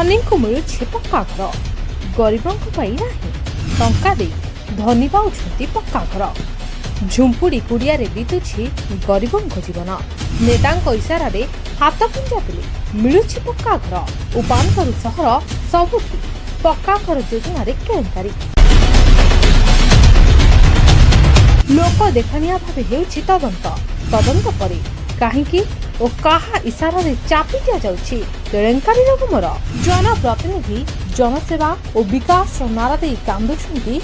ଧନୀଙ୍କୁ ମିଳୁଛି ପକ୍କା ଘର, ଗରିବଙ୍କ ପାଇଁ ନାହିଁ। ଟଙ୍କା ଦେଇ ଧନୀ ପାଉଛନ୍ତି ପକ୍କା ଘର। ଝୁମ୍ପୁଡ଼ି କୁଡ଼ିଆରେ ବିତୁଛି ଗରିବଙ୍କ ଜୀବନ। ନେତାଙ୍କ ଇସାରାରେ ହାତ ପୁଞ୍ଜା ଦେଲେ ମିଳୁଛି ପକ୍କା ଘର। ଉପାନ୍ତରୁ ସହର ସବୁଠି ପକ୍କା ଘର ଯୋଜନାରେ କେଳେଙ୍କାରୀ। ଲୋକ ଦେଖାଣିଆ ଭାବେ ହେଉଛି ତଦନ୍ତ ପରେ କାହିଁକି ଓ କାହା ଇସାରାରେ ଚାପି ଦିଆଯାଉଛି କେଳେଙ୍କାରୀର ଗୁମର। ଜନପ୍ରତିନିଧି ଜନସେବା ଓ ବିକାଶର ନାରା ଦେଇ କାନ୍ଦୁଛନ୍ତି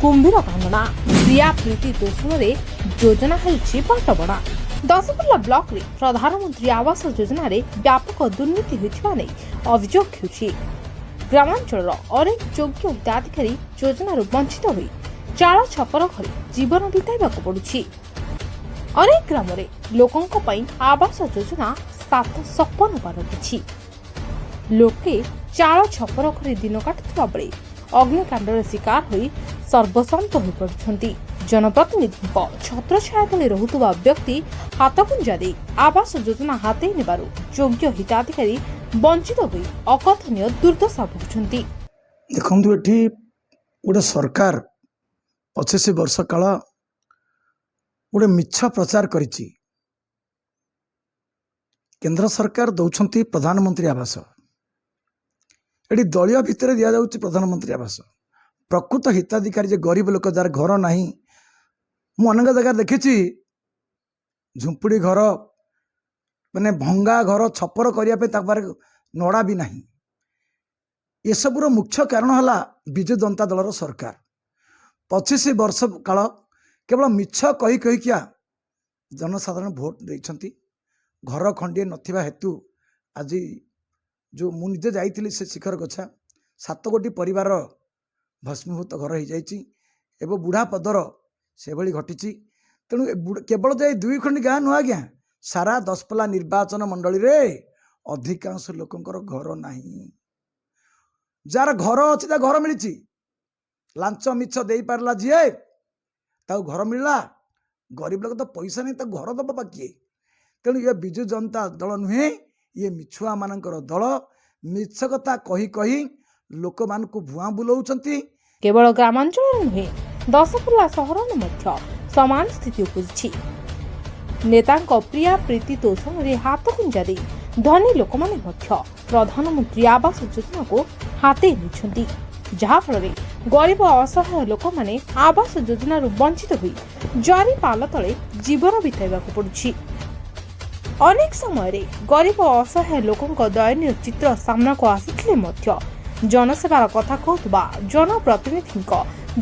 କୁମ୍ଭୀର କାନ୍ଦଣା। ପ୍ରିୟା ପ୍ରୀତି ତୋଷଣରେ ଯୋଜନା ହେଉଛି ବାଟବଣା। ଦଶପଲ୍ଲା ବ୍ଲକରେ ପ୍ରଧାନମନ୍ତ୍ରୀ ଆବାସ ଯୋଜନାରେ ବ୍ୟାପକ ଦୁର୍ନୀତି ହୋଇଥିବା ନେଇ ଅଭିଯୋଗ ହେଉଛି। ଗ୍ରାମାଞ୍ଚଳର ଅନେକ ଯୋଗ୍ୟ ହିତାଧିକାରୀ ଯୋଜନାରୁ ବଞ୍ଚିତ ହୋଇ ଚାଳ ଛପର ଘରେ ଜୀବନ ବିତାଇବାକୁ ପଡୁଛି। ଅନେକ ଗ୍ରାମରେ ଲୋକଙ୍କ ପାଇଁ ଆବାସ ଯୋଜନା ସାତ ସପନ ପାଲଟିଛି। ଲୋକେ ଚାଳ ଛପର ଘରେ ଦିନ କାଟୁଥିବା ବେଳେ ଅଗ୍ନିକାଣ୍ଡର ଶିକାର ହୋଇ ସର୍ବଶାନ୍ତ ହୋଇପଡୁଛନ୍ତି। ଜନପ୍ରତିନିଧିଙ୍କ ଛତ୍ରଛାୟା ତଳେ ରହୁଥିବା ବ୍ୟକ୍ତି ହାତପୁଞ୍ଜା ଦେଇ ଆବାସ ଯୋଜନା ହାତେଇ ନେବାରୁ ଯୋଗ୍ୟ ହିତାଧିକାରୀ ବଞ୍ଚିତ ହୋଇ ଅକଥନୀୟ ଦୁର୍ଦ୍ଦଶା ଭୋଗୁଛନ୍ତି। ଦେଖନ୍ତୁ, ଏଠି ଗୋଟେ ସରକାର 25 ବର୍ଷ କାଳ ଗୋଟେ ମିଛ ପ୍ରଚାର କରିଛି। କେନ୍ଦ୍ର ସରକାର ଦଉଛନ୍ତି ପ୍ରଧାନମନ୍ତ୍ରୀ ଆବାସ, ଏଠି ଦଳୀୟ ଭିତରେ ଦିଆଯାଉଛି ପ୍ରଧାନମନ୍ତ୍ରୀ ଆବାସ। ପ୍ରକୃତ ହିତାଧିକାରୀ ଯେ ଗରିବ ଲୋକ ଯାହାର ଘର ନାହିଁ, ମୁଁ ଅନେକ ଜାଗାରେ ଦେଖିଛି ଝୁମ୍ପୁଡ଼ି ଘର, ମାନେ ଭଙ୍ଗା ଘର ଛପର କରିବା ପାଇଁ ତାଙ୍କ ପାଖରେ ନଡ଼ା ବି ନାହିଁ। ଏସବୁର ମୁଖ୍ୟ କାରଣ ହେଲା ବିଜୁ ଜନତା ଦଳର ସରକାର। 25 ବର୍ଷ କାଳ କେବଳ ମିଛ କହିକିଆ ଜନସାଧାରଣ ଭୋଟ ଦେଇଛନ୍ତି। ଘର ଖଣ୍ଡିଏ ନଥିବା ହେତୁ ଆଜି ଯେଉଁ ମୁଁ ନିଜେ ଯାଇଥିଲି ସେ ଶିଖର ଗଛା 7 କୋଟି ପରିବାର ଭସ୍ମୀଭୂତ ଘର ହେଇଯାଇଛି ଏବଂ ବୁଢ଼ା ପଦର ସେଭଳି ଘଟିଛି। ତେଣୁ କେବଳ ଯାଇ 2 ଖଣ୍ଡି ଗାଁ ନୁହଁ ଆଜ୍ଞା, ସାରା ଦଶପଲ୍ଲା ନିର୍ବାଚନ ମଣ୍ଡଳୀରେ ଅଧିକାଂଶ ଲୋକଙ୍କର ଘର ନାହିଁ। ଯାହାର ଘର ଅଛି ତା ଘର ମିଳିଛି। ଲାଞ୍ଚ ମିଛ ଦେଇପାରିଲା ଯିଏ ତାକୁ ଘର ମିଳିଲା। ଗରିବ ଲୋକ ତ ପଇସା ନାହିଁ, ତାକୁ ଘର ଦବ ବା କିଏ? ତେଣୁ ଇଏ ବିଜୁ ଜନତା ଦଳ ନୁହେଁ, ଇଏ ମିଛୁଆ ମାନଙ୍କର ଦଳ। ମିଛ କଥା କହି ଲୋକମାନଙ୍କୁ ଭୁଆଁ ବୁଲଉଛନ୍ତି। କେବଳ ଗ୍ରାମାଞ୍ଚଳରେ ନୁହେଁ, ଦଶପଲ୍ଲା ସହରରେ ମଧ୍ୟ ସମାନ ସ୍ଥିତି ଉପୁଜିଛି। ନେତାଙ୍କ ପ୍ରିୟା ପ୍ରୀତି ତୋଷଣରେ ହାତ କୁଞ୍ଜା ଦେଇ ଧନୀ ଲୋକମାନେ ମଧ୍ୟ ପ୍ରଧାନମନ୍ତ୍ରୀ ଆବାସ ଯୋଜନାକୁ ହାତେଇ ନେଇଛନ୍ତି, ଯାହାଫଳରେ ଗରିବ ଅସହାୟ ଲୋକମାନେ ଆବାସ ଯୋଜନାରୁ ବଞ୍ଚିତ ହୋଇ ଜରି ପାଲ ତଳେ ଜୀବନ ବିତାଇବାକୁ ପଡୁଛି। ଅନେକ ସମୟରେ ଗରିବ ଅସହାୟ ଲୋକଙ୍କ ଦୟନୀୟ ଚିତ୍ର ସାମ୍ନାକୁ ଆସିଥିଲେ ମଧ୍ୟ ଜନସେବାର କଥା କହୁଥିବା ଜନପ୍ରତିନିଧିଙ୍କ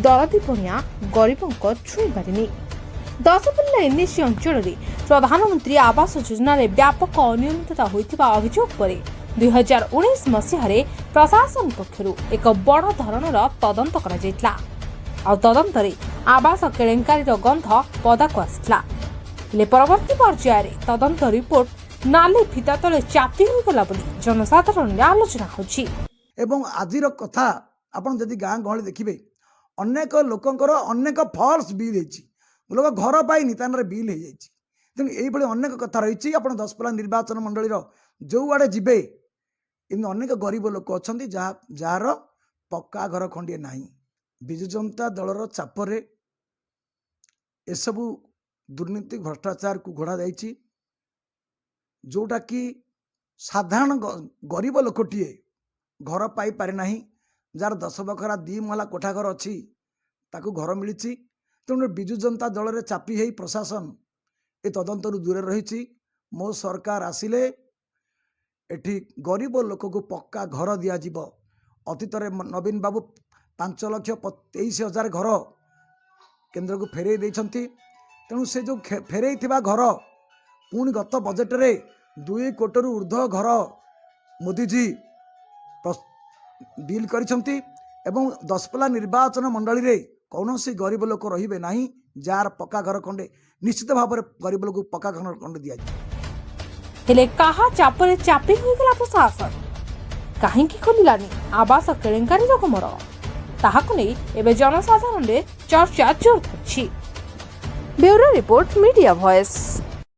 ଦରଦୀପଣିଆ ଗରିବଙ୍କ ଛୁଇଁ ପାରିନି। ଦଶପଲ୍ଲା ଏନ୍ଏସି ଅଞ୍ଚଳରେ ପ୍ରଧାନମନ୍ତ୍ରୀ ଆବାସ ଯୋଜନାରେ ବ୍ୟାପକ ଅନିୟମିତତା ହୋଇଥିବା ଅଭିଯୋଗ ପରେ 2019 ମସିହାରେ ପ୍ରଶାସନ ପକ୍ଷରୁ ଏକ ବଡ଼ ଧରଣର ତଦନ୍ତ କରାଯାଇଥିଲା। ଆଉ ତଦନ୍ତରେ ଆବାସ କେଳେଙ୍କାରୀର ଗନ୍ଧ ପଦାକୁ ଆସିଥିଲା। ହେଲେ ପରବର୍ତ୍ତୀ ପର୍ଯ୍ୟାୟରେ ତଦନ୍ତ ରିପୋର୍ଟ ନାଲି ଫିତା ତଳେ ଚାପି ହୋଇଗଲା ବୋଲି ଜନସାଧାରଣରେ ଆଲୋଚନା ହେଉଛି। ଏବଂ ଆଜିର କଥା ଆପଣ ଯଦି ଗାଁ ଗହଳି ଦେଖିବେ, ଅନେକ ଲୋକଙ୍କର ଅନେକ ଫଲ୍ସ ବିଲ୍ ହେଇଛି। ଲୋକ ଘର ପାଇନି, ତାଙ୍କର ବିଲ୍ ହେଇଯାଇଛି। ତେଣୁ ଏଇଭଳି ଅନେକ କଥା ରହିଛି। ଆପଣ ଦଶପଲ୍ଲା ନିର୍ବାଚନ ମଣ୍ଡଳୀର ଯେଉଁଆଡ଼େ ଯିବେ, ଏମିତି ଅନେକ ଗରିବ ଲୋକ ଅଛନ୍ତି ଯାହାର ପକ୍କା ଘର ଖଣ୍ଡିଏ ନାହିଁ। ବିଜୁ ଜନତା ଦଳର ଚାପରେ ଏସବୁ ଦୁର୍ନୀତି ଭ୍ରଷ୍ଟାଚାରକୁ ଘୋଡ଼ା ଯାଇଛି, ଯେଉଁଟାକି ସାଧାରଣ ଗରିବ ଲୋକଟିଏ ଘର ପାଇପାରେ ନାହିଁ। ଯାହାର 10 ବଖରା 2 ମହଲା କୋଠା ଘର ଅଛି, ତାକୁ ଘର ମିଳିଛି। ତେଣୁ ବିଜୁ ଜନତା ଦଳରେ ଚାପି ହେଇ ପ୍ରଶାସନ ଏ ତଦନ୍ତରୁ ଦୂରରେ ରହିଛି। ମୋ ସରକାର ଆସିଲେ ଏଠି ଗରିବ ଲୋକକୁ ପକ୍କା ଘର ଦିଆଯିବ। ଅତୀତରେ ନବୀନ ବାବୁ 5,23,000 ଘର କେନ୍ଦ୍ରକୁ ଫେରେଇ ଦେଇଛନ୍ତି। ତେଣୁ ସେ ଯେଉଁ ଫେରେଇଥିବା ଘର ପୁଣି ଗତ ବଜେଟରେ 2 କୋଟିରୁ ଉର୍ଦ୍ଧ୍ୱ ଘର ମୋଦିଜୀ ବିଲ୍ କରିଛନ୍ତି ଏବଂ ଦଶପଲ୍ଲା ନିର୍ବାଚନ ମଣ୍ଡଳୀରେ କୌଣସି ଗରିବ ଲୋକ ରହିବେ ନାହିଁ ଯାହାର ପକ୍କା ଘର ଖଣ୍ଡେ ନିଶ୍ଚିତ ଭାବରେ ଗରିବ ଲୋକକୁ ପକ୍କା ଘର ଖଣ୍ଡେ ଦିଆଯିବ। ହେଲେ କାହା ଚାପରେ ଚାପି ହୋଇଗଲା ପ୍ରଶାସନ? କାହିଁକି ଖୋଲିଲାନି ଆବାସ କେଳେଙ୍କାରୀର ଗୁମର? ତାହାକୁ ନେଇ ଏବେ ଜନସାଧାରଣରେ ଚର୍ଚ୍ଚା ଜୋର ଧରିଛି। Bureau report, media voice.